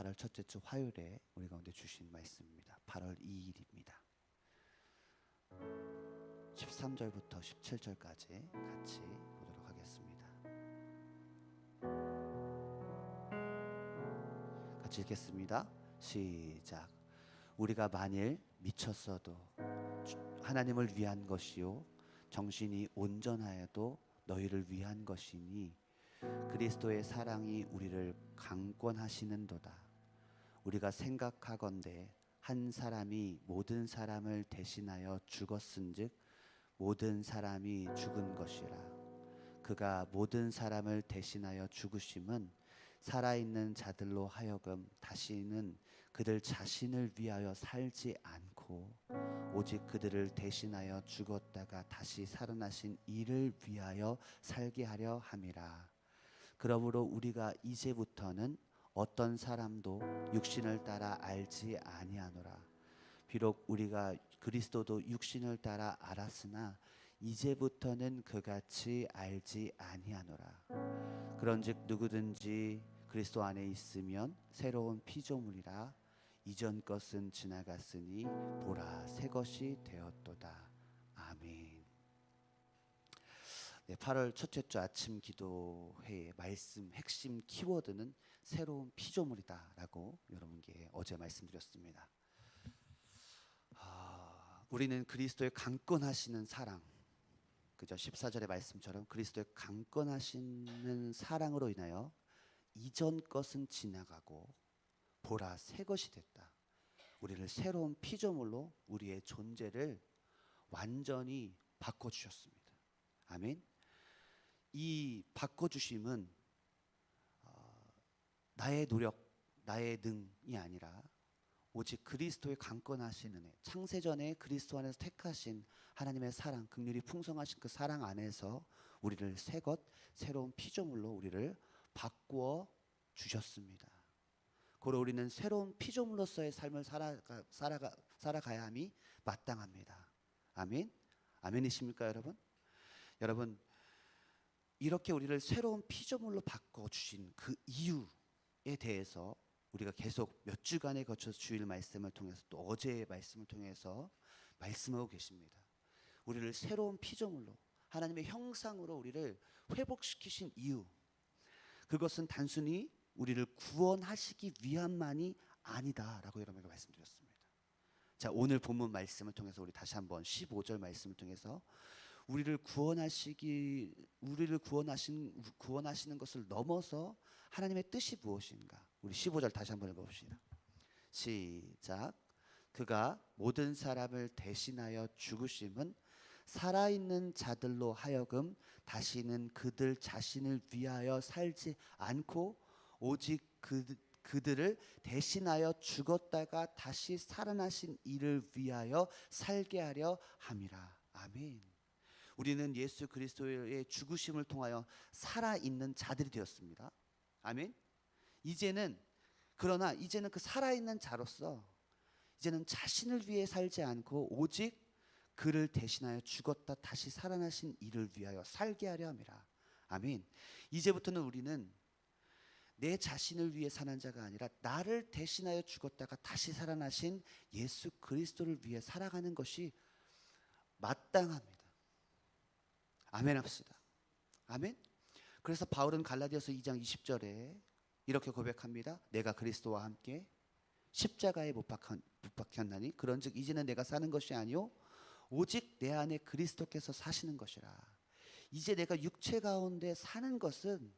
8월 첫째 주 화요일에 우리 가운데 주신 말씀입니다. 8월 2일입니다. 13절부터 17절까지 같이 보도록 하겠습니다. 같이 읽겠습니다. 시작. 우리가 만일 미쳤어도 하나님을 위한 것이요 정신이 온전하여도 너희를 위한 것이니 그리스도의 사랑이 우리를 강권하시는도다. 우리가 생각하건대 한 사람이 모든 사람을 대신하여 죽었은즉 모든 사람이 죽은 것이라. 그가 모든 사람을 대신하여 죽으심은 살아있는 자들로 하여금 다시는 그들 자신을 위하여 살지 않고 오직 그들을 대신하여 죽었다가 다시 살아나신 이를 위하여 살게 하려 함이라. 그러므로 우리가 이제부터는 어떤 사람도 육신을 따라 알지 아니하노라. 비록 우리가 그리스도도 육신을 따라 알았으나 이제부터는 그같이 알지 아니하노라. 그런즉 누구든지 그리스도 안에 있으면 새로운 피조물이라. 이전 것은 지나갔으니 보라 새 것이 되었도다. 아멘. 네, 8월 첫째 주 아침 기도회의 말씀 핵심 키워드는 새로운 피조물이다 라고 여러분께 어제 말씀드렸습니다. 우리는 그리스도의 강권하시는 사랑, 그죠? 14절의 말씀처럼 그리스도의 강권하시는 사랑으로 인하여 이전 것은 지나가고 보라 새 것이 됐다. 우리를 새로운 피조물로 우리의 존재를 완전히 바꿔주셨습니다. 아멘. 이 바꿔주심은 나의 노력, 나의 능이 아니라 오직 그리스도의 강권하신 은혜, 창세전에 그리스도 안에서 택하신 하나님의 사랑, 긍휼이 풍성하신 그 사랑 안에서 우리를 새것, 새로운 피조물로 우리를 바꾸어 주셨습니다. 고로 우리는 새로운 피조물로서의 삶을 살아가야 함이 마땅합니다. 아멘. 아멘이십니까 여러분? 여러분, 이렇게 우리를 새로운 피조물로 바꿔주신 그 이유에 대해서 우리가 계속 몇 주간에 거쳐서 주일 말씀을 통해서 또 어제의 말씀을 통해서 말씀하고 계십니다. 우리를 새로운 피조물로 하나님의 형상으로 우리를 회복시키신 이유, 그것은 단순히 우리를 구원하시기 위함만이 아니다라고 여러분에게 말씀드렸습니다. 자, 오늘 본문 말씀을 통해서 우리 다시 한번 15절 말씀을 통해서 우리를 구원하시는 것을 넘어서 하나님의 뜻이 무엇인가? 우리 15절 다시 한번 읽어봅시다. 시작. 그가 모든 사람을 대신하여 죽으심은 살아있는 자들로 하여금 다시는 그들 자신을 위하여 살지 않고 오직 그들을 대신하여 죽었다가 다시 살아나신 이를 위하여 살게 하려 함이라. 아멘. 우리는 예수 그리스도의 죽으심을 통하여 살아있는 자들이 되었습니다. 아멘. 그러나 이제는 그 살아있는 자로서 이제는 자신을 위해 살지 않고 오직 그를 대신하여 죽었다 다시 살아나신 이를 위하여 살게 하려 함이라. 아멘. 이제부터는 우리는 내 자신을 위해 사는 자가 아니라 나를 대신하여 죽었다가 다시 살아나신 예수 그리스도를 위해 살아가는 것이 마땅합니다. 아멘 합시다. 아멘. 그래서 바울은 갈라디아서 2장 20절에 이렇게 고백합니다. 내가 그리스도와 함께 십자가에 못 박혔나니 그런즉 이제는 내가 사는 것이 아니요 오직 내 안에 그리스도께서 사시는 것이라. 이제 내가 육체 가운데 사는 것은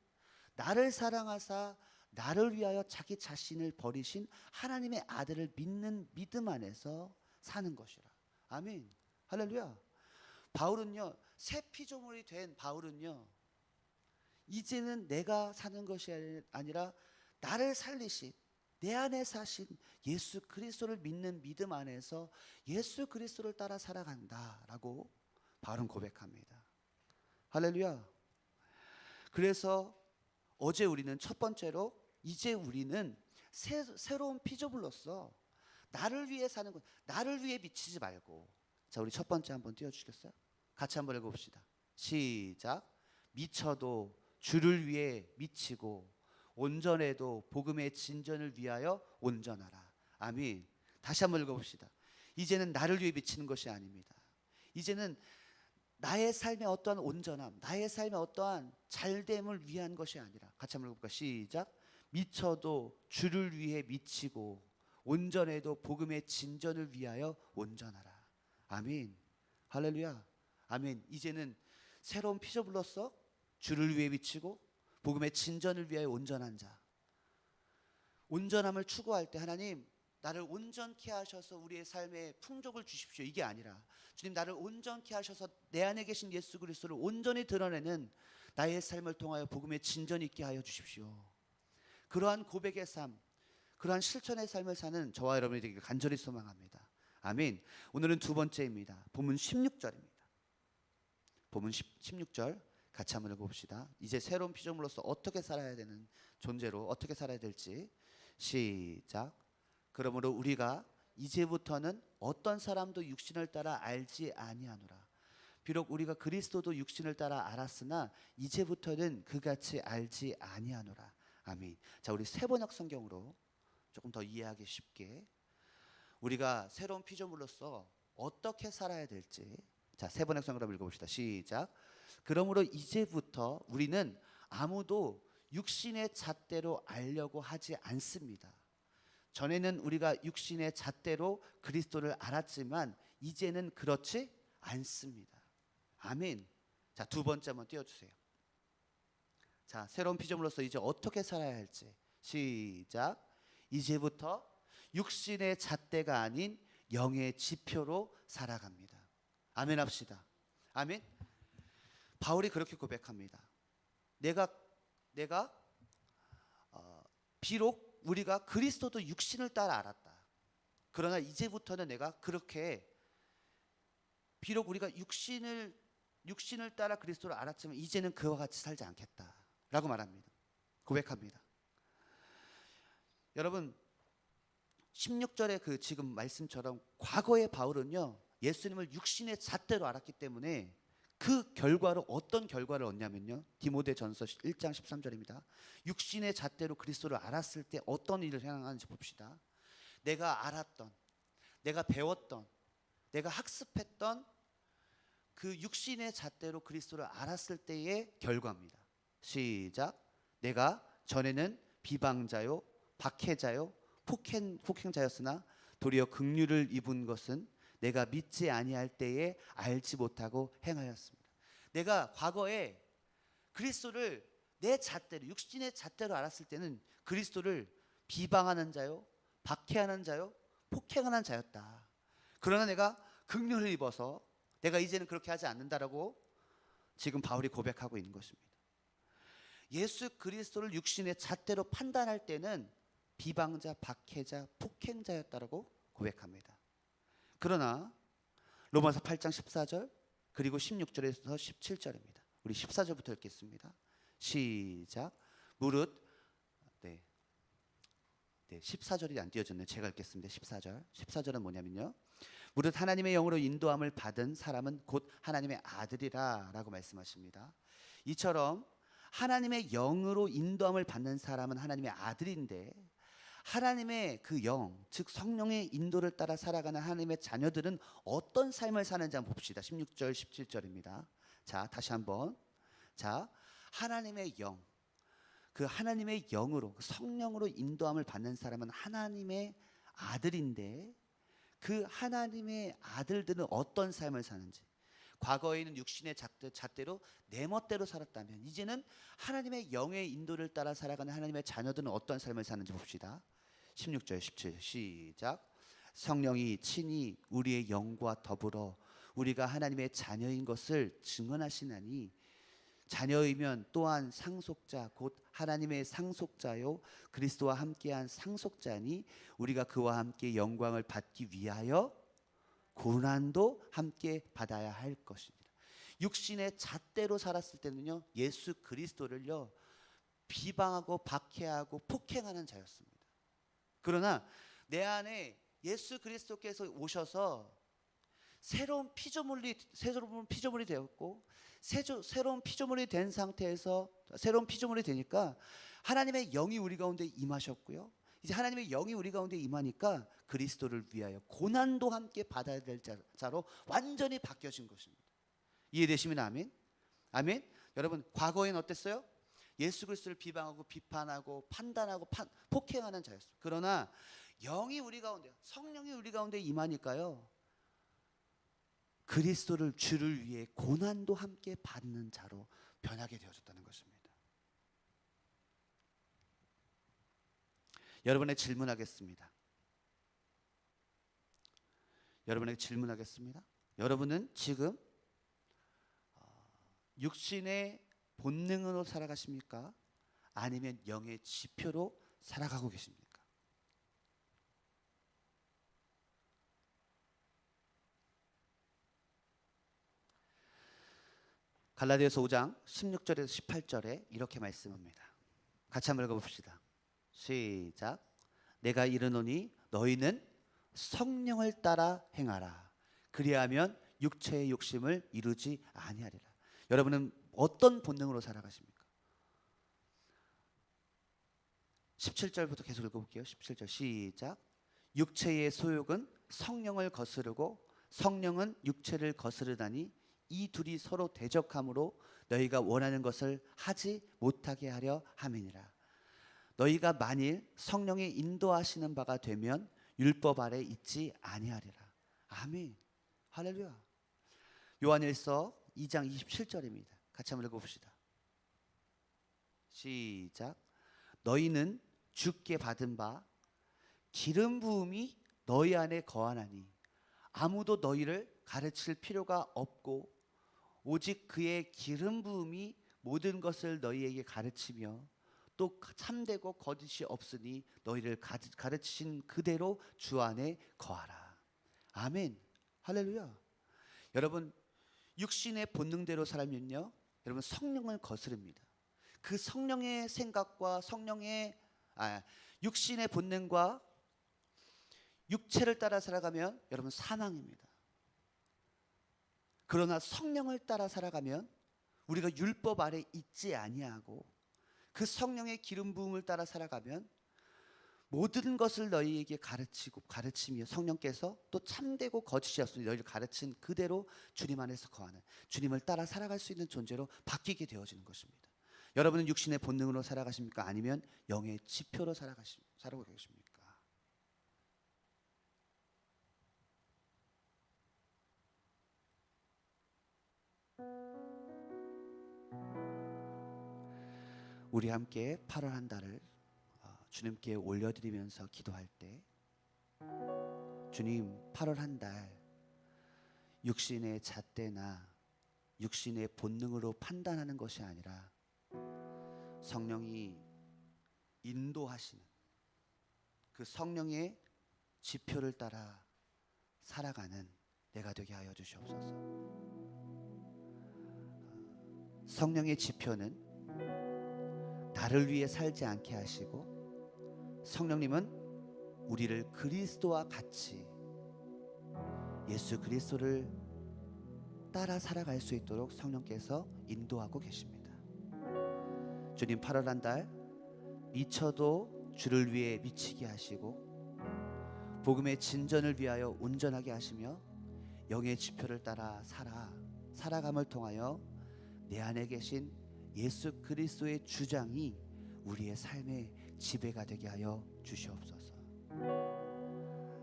나를 사랑하사 나를 위하여 자기 자신을 버리신 하나님의 아들을 믿는 믿음 안에서 사는 것이라. 아멘. 할렐루야. 바울은요, 새 피조물이 된 바울은요, 이제는 내가 사는 것이 아니라 나를 살리신 내 안에 사신 예수 그리스도를 믿는 믿음 안에서 예수 그리스도를 따라 살아간다라고 바울은 고백합니다. 할렐루야. 그래서 어제 우리는 첫 번째로 이제 우리는 새로운 피조물로서 나를 위해 사는 것, 나를 위해 미치지 말고. 자, 우리 첫 번째 한번 띄워주시겠어요? 같이 한번 읽어봅시다. 시작. 미쳐도 주를 위해 미치고 온전해도 복음의 진전을 위하여 온전하라. 아멘. 다시 한번 읽어봅시다. 이제는 나를 위해 비치는 것이 아닙니다. 이제는 나의 삶의 어떠한 온전함, 나의 삶의 어떠한 잘됨을 위한 것이 아니라, 같이 한번 읽어볼까? 시작. 미쳐도 주를 위해 미치고 온전해도 복음의 진전을 위하여 온전하라. 아멘. 할렐루야. 아멘. 이제는 새로운 피조물로서 주를 위해 미치고 복음의 진전을 위하여 온전한 자. 온전함을 추구할 때 하나님 나를 온전케 하셔서 우리의 삶에 풍족을 주십시오. 이게 아니라 주님 나를 온전케 하셔서 내 안에 계신 예수 그리스도를 온전히 드러내는 나의 삶을 통하여 복음의 진전이 있게 하여 주십시오. 그러한 고백의 삶, 그러한 실천의 삶을 사는 저와 여러분이 되기를 간절히 소망합니다. 아멘. 오늘은 두 번째입니다. 본문 16절입니다. 본문 16절 같이 한번 읽어봅시다. 이제 새로운 피조물로서 어떻게 살아야 되는 존재로 어떻게 살아야 될지. 시작. 그러므로 우리가 이제부터는 어떤 사람도 육신을 따라 알지 아니하노라. 비록 우리가 그리스도도 육신을 따라 알았으나 이제부터는 그같이 알지 아니하노라. 아멘. 자, 우리 세번역 성경으로 조금 더 이해하기 쉽게 우리가 새로운 피조물로서 어떻게 살아야 될지, 자, 세번역 성경으로 읽어봅시다. 시작. 그러므로 이제부터 우리는 아무도 육신의 잣대로 알려고 하지 않습니다. 전에는 우리가 육신의 잣대로 그리스도를 알았지만 이제는 그렇지 않습니다. 아멘. 자, 두 번째 한번 띄워주세요. 자, 새로운 피조물로서 이제 어떻게 살아야 할지. 시작. 이제부터 육신의 잣대가 아닌 영의 지표로 살아갑니다. 아멘 합시다. 아멘. 바울이 그렇게 고백합니다. 내가 비록 우리가 그리스도도 육신을 따라 알았다. 그러나 이제부터는 내가 그렇게 비록 우리가 육신을 따라 그리스도를 알았지만 이제는 그와 같이 살지 않겠다라고 말합니다. 고백합니다. 여러분 16절의 그 지금 말씀처럼 과거의 바울은요 예수님을 육신의 잣대로 알았기 때문에 그 결과로 어떤 결과를 얻냐면요 디모데전서 1장 13절입니다. 육신의 잣대로 그리스도를 알았을 때 어떤 일을 행하는지 봅시다. 내가 알았던, 내가 배웠던, 내가 학습했던 그 육신의 잣대로 그리스도를 알았을 때의 결과입니다. 시작. 내가 전에는 비방자요 박해자요 폭행자였으나 도리어 긍휼을 입은 것은 내가 믿지 아니할 때에 알지 못하고 행하였습니다. 내가 과거에 그리스도를 내 잣대로 육신의 잣대로 알았을 때는 그리스도를 비방하는 자요 박해하는 자요 폭행하는 자였다. 그러나 내가 긍휼을 입어서 내가 이제는 그렇게 하지 않는다라고 지금 바울이 고백하고 있는 것입니다. 예수 그리스도를 육신의 잣대로 판단할 때는 비방자, 박해자, 폭행자였다라고 고백합니다. 그러나 로마서 8장 14절 그리고 16절에서 17절입니다. 우리 14절부터 읽겠습니다. 시작. 무릇 14절이 안 띄어졌네요. 제가 읽겠습니다. 14절은 뭐냐면요. 무릇 하나님의 영으로 인도함을 받은 사람은 곧 하나님의 아들이라 라고 말씀하십니다. 이처럼 하나님의 영으로 인도함을 받는 사람은 하나님의 아들인데 하나님의 그 영, 즉 성령의 인도를 따라 살아가는 하나님의 자녀들은 어떤 삶을 사는지 한번 봅시다. 16절, 17절입니다. 자, 다시 한번. 자, 하나님의 영, 그 하나님의 영으로, 그 성령으로 인도함을 받는 사람은 하나님의 아들인데 그 하나님의 아들들은 어떤 삶을 사는지. 과거에는 육신의 잣대로 내 멋대로 살았다면 이제는 하나님의 영의 인도를 따라 살아가는 하나님의 자녀들은 어떤 삶을 사는지 봅시다. 16절 17 시작. 성령이 친히 우리의 영과 더불어 우리가 하나님의 자녀인 것을 증언하시나니 자녀이면 또한 상속자 곧 하나님의 상속자요 그리스도와 함께한 상속자니 우리가 그와 함께 영광을 받기 위하여 고난도 함께 받아야 할 것입니다. 육신의 잣대로 살았을 때는요 예수 그리스도를요 비방하고 박해하고 폭행하는 자였습니다. 그러나 내 안에 예수 그리스도께서 오셔서 새로운 피조물이 되었고 새로운 피조물이 된 상태에서 새로운 피조물이 되니까 하나님의 영이 우리 가운데 임하셨고요. 이제 하나님의 영이 우리 가운데 임하니까 그리스도를 위하여 고난도 함께 받아야 될 자로 완전히 바뀌어진 것입니다. 이해되시면 아멘? 아멘? 여러분, 과거엔 어땠어요? 예수 그리스도를 비방하고 비판하고 판단하고 폭행하는 자였어요. 그러나 영이 우리 가운데, 성령이 우리 가운데 임하니까요, 그리스도를 주를 위해 고난도 함께 받는 자로 변하게 되어졌다는 것입니다. 여러분에게 질문하겠습니다. 여러분은 지금 육신의 본능으로 살아가십니까? 아니면 영의 지표로 살아가고 계십니까? 갈라디아서 5장 16절에서 18절에 이렇게 말씀합니다. 같이 한번 읽어봅시다. 시작. 내가 이르노니 너희는 성령을 따라 행하라. 그리하면 육체의 욕심을 이루지 아니하리라. 여러분은 어떤 본능으로 살아가십니까? 17절부터 계속 읽어볼게요. 17절 시작. 육체의 소욕은 성령을 거스르고 성령은 육체를 거스르다니 이 둘이 서로 대적함으로 너희가 원하는 것을 하지 못하게 하려 함이니라. 너희가 만일 성령의 인도하시는 바가 되면 율법 아래 있지 아니하리라. 아멘. 할렐루야. 요한일서 2장 27절입니다. 같이 한번 읽어봅시다. 시작. 너희는 주께 받은 바 기름 부음이 너희 안에 거하나니 아무도 너희를 가르칠 필요가 없고 오직 그의 기름 부음이 모든 것을 너희에게 가르치며 또 참되고 거짓이 없으니 너희를 가르치신 그대로 주 안에 거하라. 아멘. 할렐루야. 여러분, 육신의 본능대로 살면요, 여러분 성령을 거스릅니다. 그 성령의 생각과 육신의 본능과 육체를 따라 살아가면 여러분 사망입니다. 그러나 성령을 따라 살아가면 우리가 율법 아래 있지 아니하고 그 성령의 기름 부음을 따라 살아가면 모든 것을 너희에게 가르치며 성령께서 또 참되고 거짓이 없으니 너희를 가르친 그대로 주님 안에서 거하는, 주님을 따라 살아갈 수 있는 존재로 바뀌게 되어지는 것입니다. 여러분은 육신의 본능으로 살아가십니까? 아니면 영의 지표로 살아가고 계십니까? 우리 함께 8월 한 달을 주님께 올려드리면서 기도할 때, 주님, 8월 한 달 육신의 잣대나 육신의 본능으로 판단하는 것이 아니라 성령이 인도하시는 그 성령의 지표를 따라 살아가는 내가 되게 하여 주시옵소서. 성령의 지표는 나를 위해 살지 않게 하시고 성령님은 우리를 그리스도와 같이 예수 그리스도를 따라 살아갈 수 있도록 성령께서 인도하고 계십니다. 주님, 8월 한 달 미쳐도 주를 위해 미치게 하시고 복음의 진전을 위하여 온전하게 하시며 영의 지표를 따라 살아감을 통하여 내 안에 계신 예수 그리스도의 주장이 우리의 삶의 지배가 되게 하여 주시옵소서.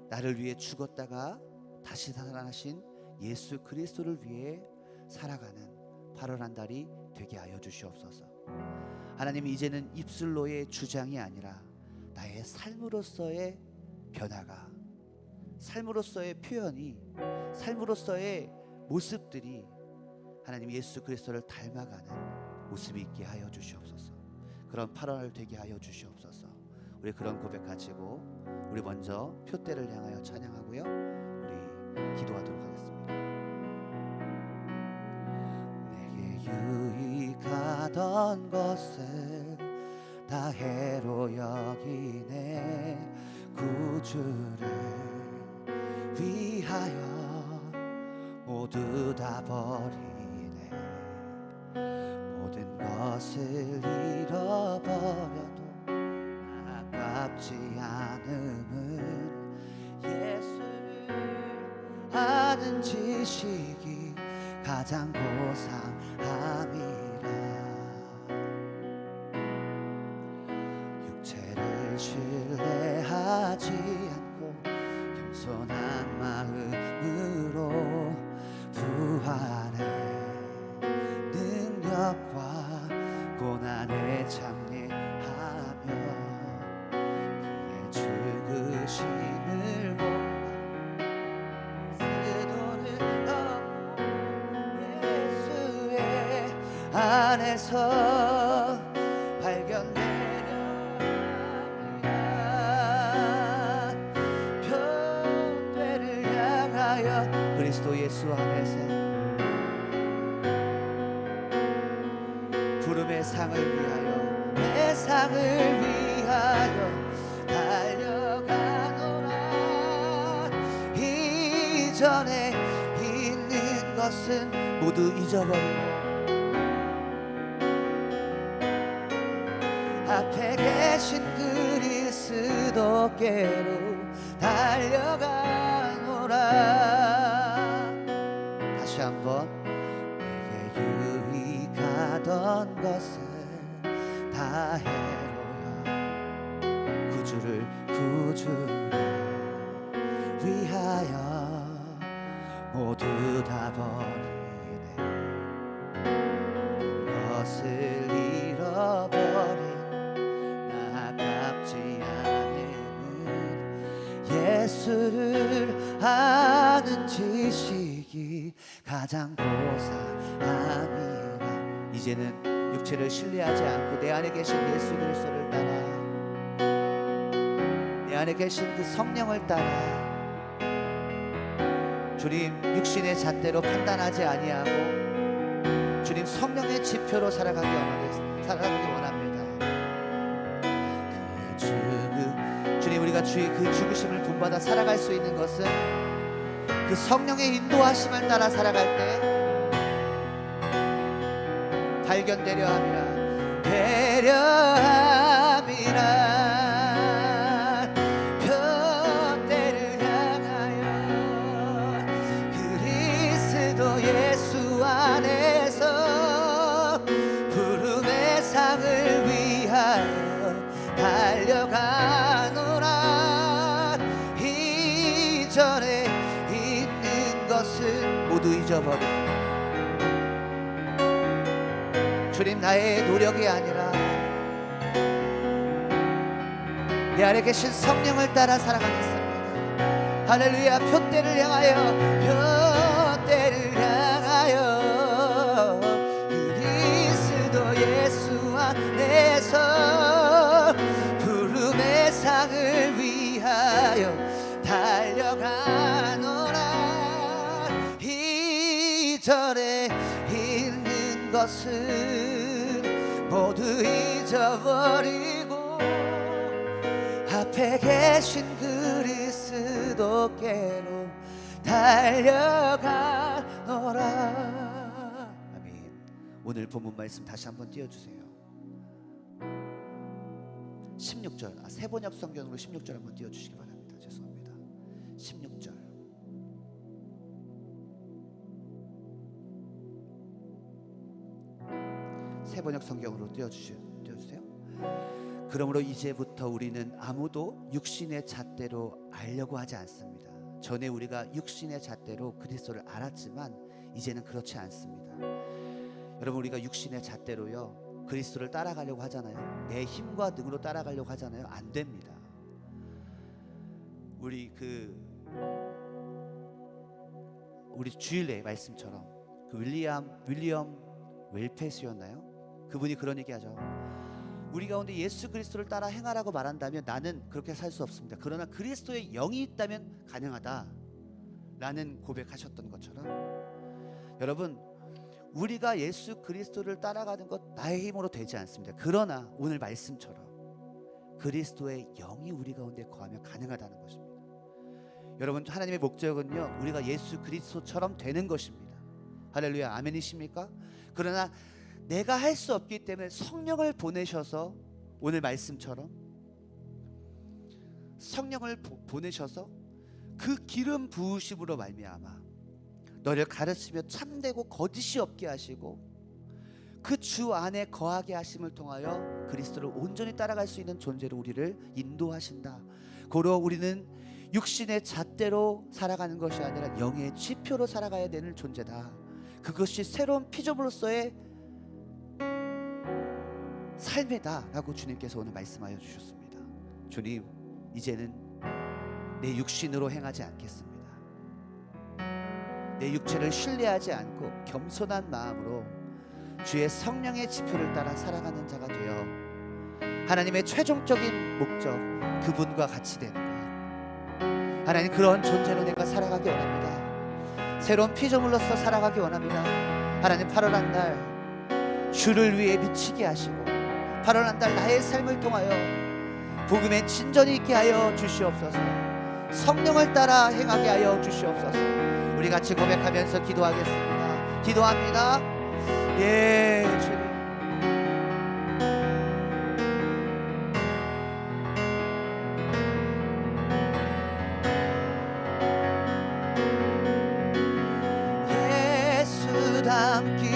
나를 위해 죽었다가 다시 살아나신 예수 그리스도를 위해 살아가는 8월 한 달이 되게 하여 주시옵소서. 하나님, 이제는 입술로의 주장이 아니라 나의 삶으로서의 변화가, 삶으로서의 표현이, 삶으로서의 모습들이 하나님 예수 그리스도를 닮아가는 모습이 있게 하여 주시옵소서. 그런 8월 되게 하여 주시옵소서. 우리 그런 고백 가지고 우리 먼저 표대를 향하여 찬양하고요, 우리 기도하도록 하겠습니다. 내게 유익하던 것을 다 해로 여기네. 구주를 위하여 모두 다 버리네. 모든 것을 잃어버려도 하는 지식이 가장 고상함이라. 육체를 신뢰하지 않고 겸손한 마음으로 부활의 능력과 고난에 참여하며 그의 죽으심을 보아 스도를 얻고 예수의 안에서 발견되려 합니다. 표대를 향하여 그리스도 예수 안에서 부름의 상을 위하여 내 상을 위하여 달려가노라. 이전에 있는 것은 모두 잊어버리고 앞에 계신 그리스도께로 달려가노라. 다시 한번 내게 유익하던 것을 다 해로여 구주를 위하여 모두 다 버리네. 것을 잃어버린 나 아깝지 않음은 예수를 아는 지식이 가장 고상함이라. 이제는 육체를 신뢰하지 않고 내 안에 계신 예수 그리스도를 따라, 내 안에 계신 그 성령을 따라 주님 육신의 잣대로 판단하지 아니하고 주님 성령의 지표로 살아가기 원합니다. 주님 우리가 주의 그 죽으심을 본받아 살아갈 수 있는 것은 그 성령의 인도하심을 따라 살아갈 때 발견되려 함이라. 되려 함이라. 표대를 향하여 그리스도 예수 안에서 부름의 상을 위하여 달려가노라. 이전에 있는 것은 모두 잊어버리고 주님 나의 노력이 아니라 내 안에 계신 성령을 따라 살아가겠습니다. 할렐루야. 표대를 향하여 그리스도 예수 안에서 부름의 상을 위하여 달려가노라. 이전에 있는 것은 모두 잊어버리고 앞에 계신 그리스도께로 달려가노라. 아멘. 오늘 본문 말씀 다시 한번 띄워주세요. 16절, 세번역 성경으로 16절 한번 띄워주시기 바랍니다. 죄송합니다. 16절. 세번역 성경으로 띄워주세요. 그러므로 이제부터 우리는 아무도 육신의 잣대로 알려고 하지 않습니다. 전에 우리가 육신의 잣대로 그리스도를 알았지만 이제는 그렇지 않습니다. 여러분 우리가 육신의 잣대로요 그리스도를 따라가려고 하잖아요. 내 힘과 능으로 따라가려고 하잖아요. 안 됩니다. 우리 주일의 말씀처럼 그 윌리엄 웰패스였나요? 그분이 그런 얘기하죠. 우리 가운데 예수 그리스도를 따라 행하라고 말한다면 나는 그렇게 살 수 없습니다. 그러나 그리스도의 영이 있다면 가능하다라는 고백하셨던 것처럼 여러분 우리가 예수 그리스도를 따라가는 것 나의 힘으로 되지 않습니다. 그러나 오늘 말씀처럼 그리스도의 영이 우리 가운데 거하면 가능하다는 것입니다. 여러분 하나님의 목적은요 우리가 예수 그리스도처럼 되는 것입니다. 할렐루야. 아멘이십니까? 그러나 내가 할 수 없기 때문에 성령을 보내셔서 오늘 말씀처럼 성령을 보내셔서 그 기름 부으심으로 말미암아 너를 가르치며 참되고 거짓이 없게 하시고 그 주 안에 거하게 하심을 통하여 그리스도를 온전히 따라갈 수 있는 존재로 우리를 인도하신다. 고로 우리는 육신의 잣대로 살아가는 것이 아니라 영의 지표로 살아가야 되는 존재다. 그것이 새로운 피조물로서의 삶이다 라고 주님께서 오늘 말씀하여 주셨습니다. 주님, 이제는 내 육신으로 행하지 않겠습니다. 내 육체를 신뢰하지 않고 겸손한 마음으로 주의 성령의 지표를 따라 살아가는 자가 되어 하나님의 최종적인 목적, 그분과 같이 되는 것, 하나님 그런 존재로 내가 살아가기 원합니다. 새로운 피조물로서 살아가기 원합니다. 하나님 8월 한 달 주를 위해 미치게 하시고 8월 한 달 나의 삶을 통하여 복음의 진전이 있게 하여 주시옵소서. 성령을 따라 행하게 하여 주시옵소서. 우리 같이 고백하면서 기도하겠습니다. 기도합니다. 예, 주님. 예수 닮기를,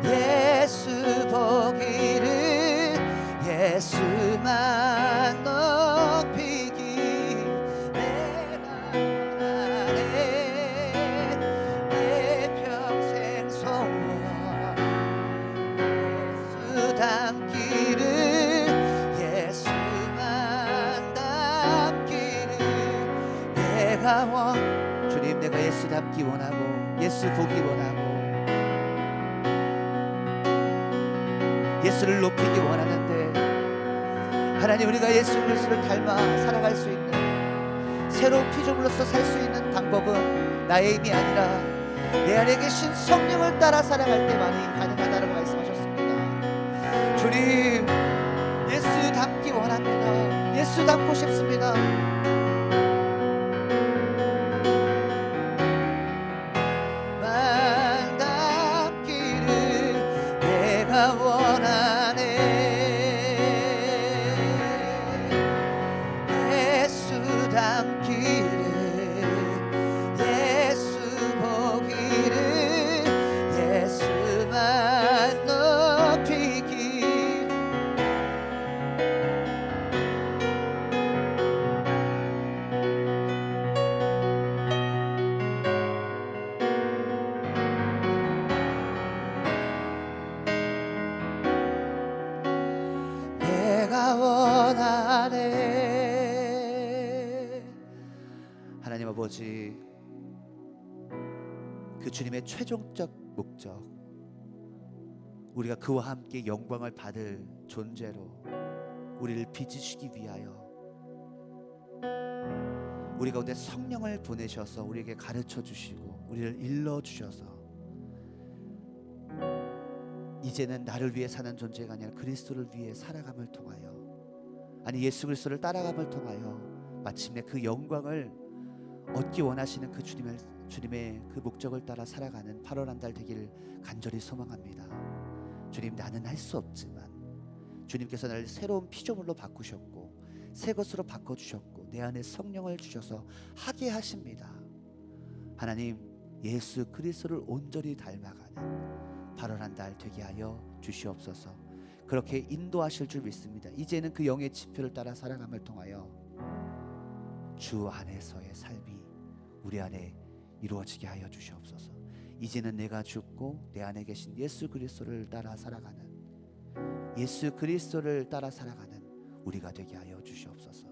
예수 보기를, 예수만 높이기 내가 원하네. 내 평생 소원 예수 닮기를, 예수만 닮기를 내가 주님, 내가 예수 닮기 원하고 예수 보기 원하고 예수를 높이기 원하는데, 하나님 우리가 예수 그리스도를 닮아 살아갈 수 있는 새로운 피조물로서 살 수 있는 방법은 나의 힘이 아니라 내 안에 계신 성령을 따라 살아갈 때만이 가능하다고 말씀하셨습니다. 주님, 예수 닮기 원합니다. 예수 닮고 싶습니다. 만 닮기를 내가 원하네. 예수 닮기를, 예수 보기를, 예수만 높이기 내가 원하네. 하나님 아버지, 그 주님의 최종적 목적, 우리가 그와 함께 영광을 받을 존재로 우리를 빚으시기 위하여 우리 가운데 성령을 보내셔서 우리에게 가르쳐 주시고 우리를 일러 주셔서 이제는 나를 위해 사는 존재가 아니라 그리스도를 위해 살아감을 통하여, 아니 예수 그리스도를 따라감을 통하여 마침내 그 영광을 얻기 원하시는 그 주님의 그 목적을 따라 살아가는 8월 한 달 되길 간절히 소망합니다. 주님, 나는 할 수 없지만 주님께서 나를 새로운 피조물로 바꾸셨고 새 것으로 바꿔주셨고 내 안에 성령을 주셔서 하게 하십니다. 하나님, 예수 그리스도를 온전히 닮아가는 8월 한 달 되게 하여 주시옵소서. 그렇게 인도하실 줄 믿습니다. 이제는 그 영의 지표를 따라 살아감을 통하여 주 안에서의 삶이 우리 안에 이루어지게 하여 주시옵소서. 이제는 내가 죽고 내 안에 계신 예수 그리스도를 따라 살아가는, 예수 그리스도를 따라 살아가는 우리가 되게 하여 주시옵소서.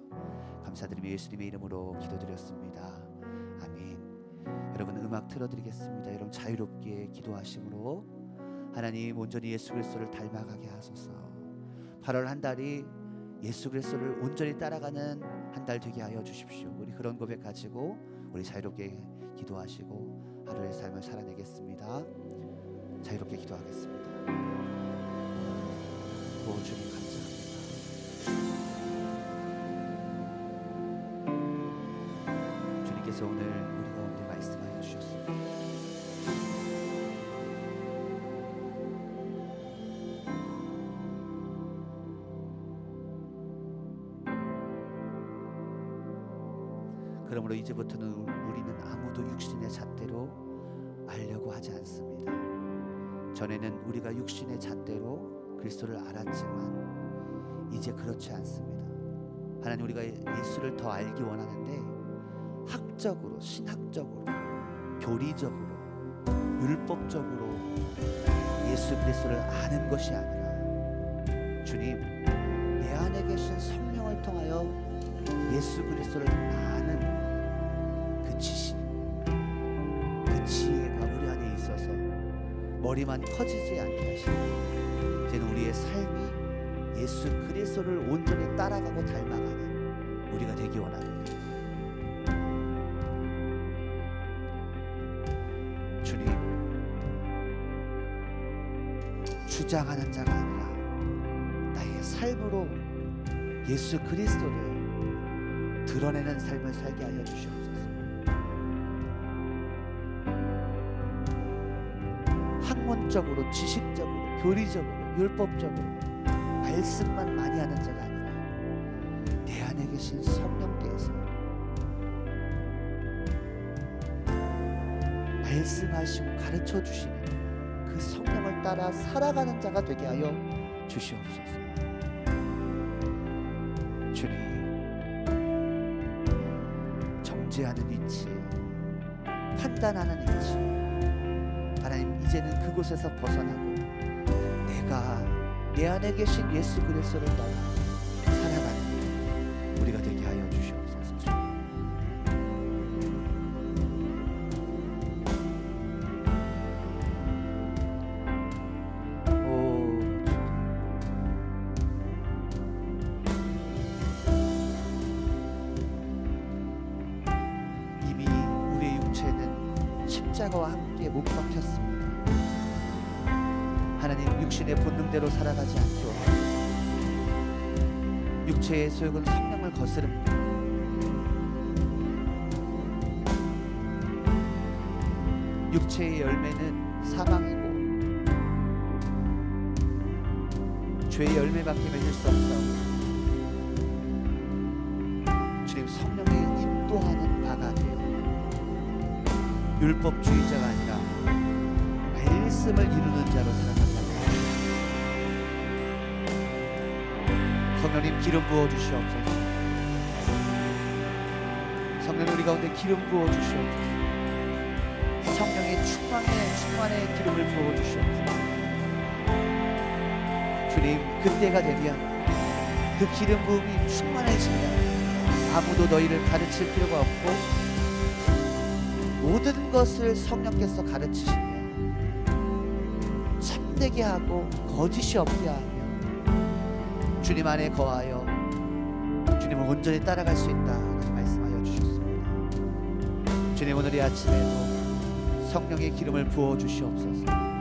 감사드리며 예수님의 이름으로 기도드렸습니다. 아멘. 여러분, 음악 틀어드리겠습니다. 여러분 자유롭게 기도하심으로 하나님 온전히 예수 그리스도를 닮아가게 하소서. 8월 한 달이 예수 그리스도를 온전히 따라가는 한 달 되게 하여 주십시오. 우리 그런 고백 가지고 우리 자유롭게 기도하시고 하루의 삶을 살아내겠습니다. 자유롭게 기도하겠습니다. 오 주님 감사합니다. 주님께서 오늘 우리 가운데 말씀하여 주셨습니다. 그러므로 이제부터는 우리는 아무도 육신의 잣대로 알려고 하지 않습니다. 전에는 우리가 육신의 잣대로 그리스도를 알았지만 이제 그렇지 않습니다. 하나님, 우리가 예수를 더 알기 원하는데 학적으로, 신학적으로, 교리적으로, 율법적으로 예수 그리스도를 아는 것이 아니라 주님, 내 안에 계신 성령을 통하여 예수 그리스도를 아는 그 지식, 그 지혜가 우리 안에 있어서 머리만 커지지 않게 하시고 이제는 우리의 삶이 예수 그리스도를 온전히 따라가고 닮아가는 우리가 되기 원합니다. 주님, 주장하는 자가 아니라 나의 삶으로 예수 그리스도를 드러내는 삶을 살게 하여 주시옵소서. 학문적으로, 지식적으로, 교리적으로, 율법적으로 말씀만 많이 하는 자가 아니라 내 안에 계신 성령께서 말씀하시고 가르쳐 주시는 그 성령을 따라 살아가는 자가 되게 하여 주시옵소서. 주님, 정죄하는 위치, 판단하는 위치, 하나님, 이제는 그곳에서 벗어나고 내가 내 안에 계신 예수 그리스도를 따라 살아가는 우리가 되게 하여 주시옵소서. 이미 우리의 육체는 십자가와 함께 못 박혔습니다. 하나님, 육신의 본능대로 살아가지 않게 원합니다. 육체의 소욕은 성령을 거스릅니다. 육체의 열매는 사망이고 죄의 열매밖에 맺을 수 없사오니 주님, 성령의 인도하는 바가 되어 율법주의자가 아니라 말씀을 이루는 자로 살아간다. 성령님, 기름 부어 주시옵소서. 성령, 우리 가운데 기름 부어 주시옵소서. 성령의 충만의 기름을 부어 주시옵소서. 주님, 그때가 되면 그 기름 부음이 충만해지면 아무도 너희를 가르칠 필요가 없고 모든 것을 성령께서 가르치시며 참되게 하고 거짓이 없게 하며 주님 안에 거하여 주님을 온전히 따라갈 수 있다라고 말씀하여 주셨습니다. 주님, 오늘 이 아침에도 성령의 기름을 부어 주시옵소서.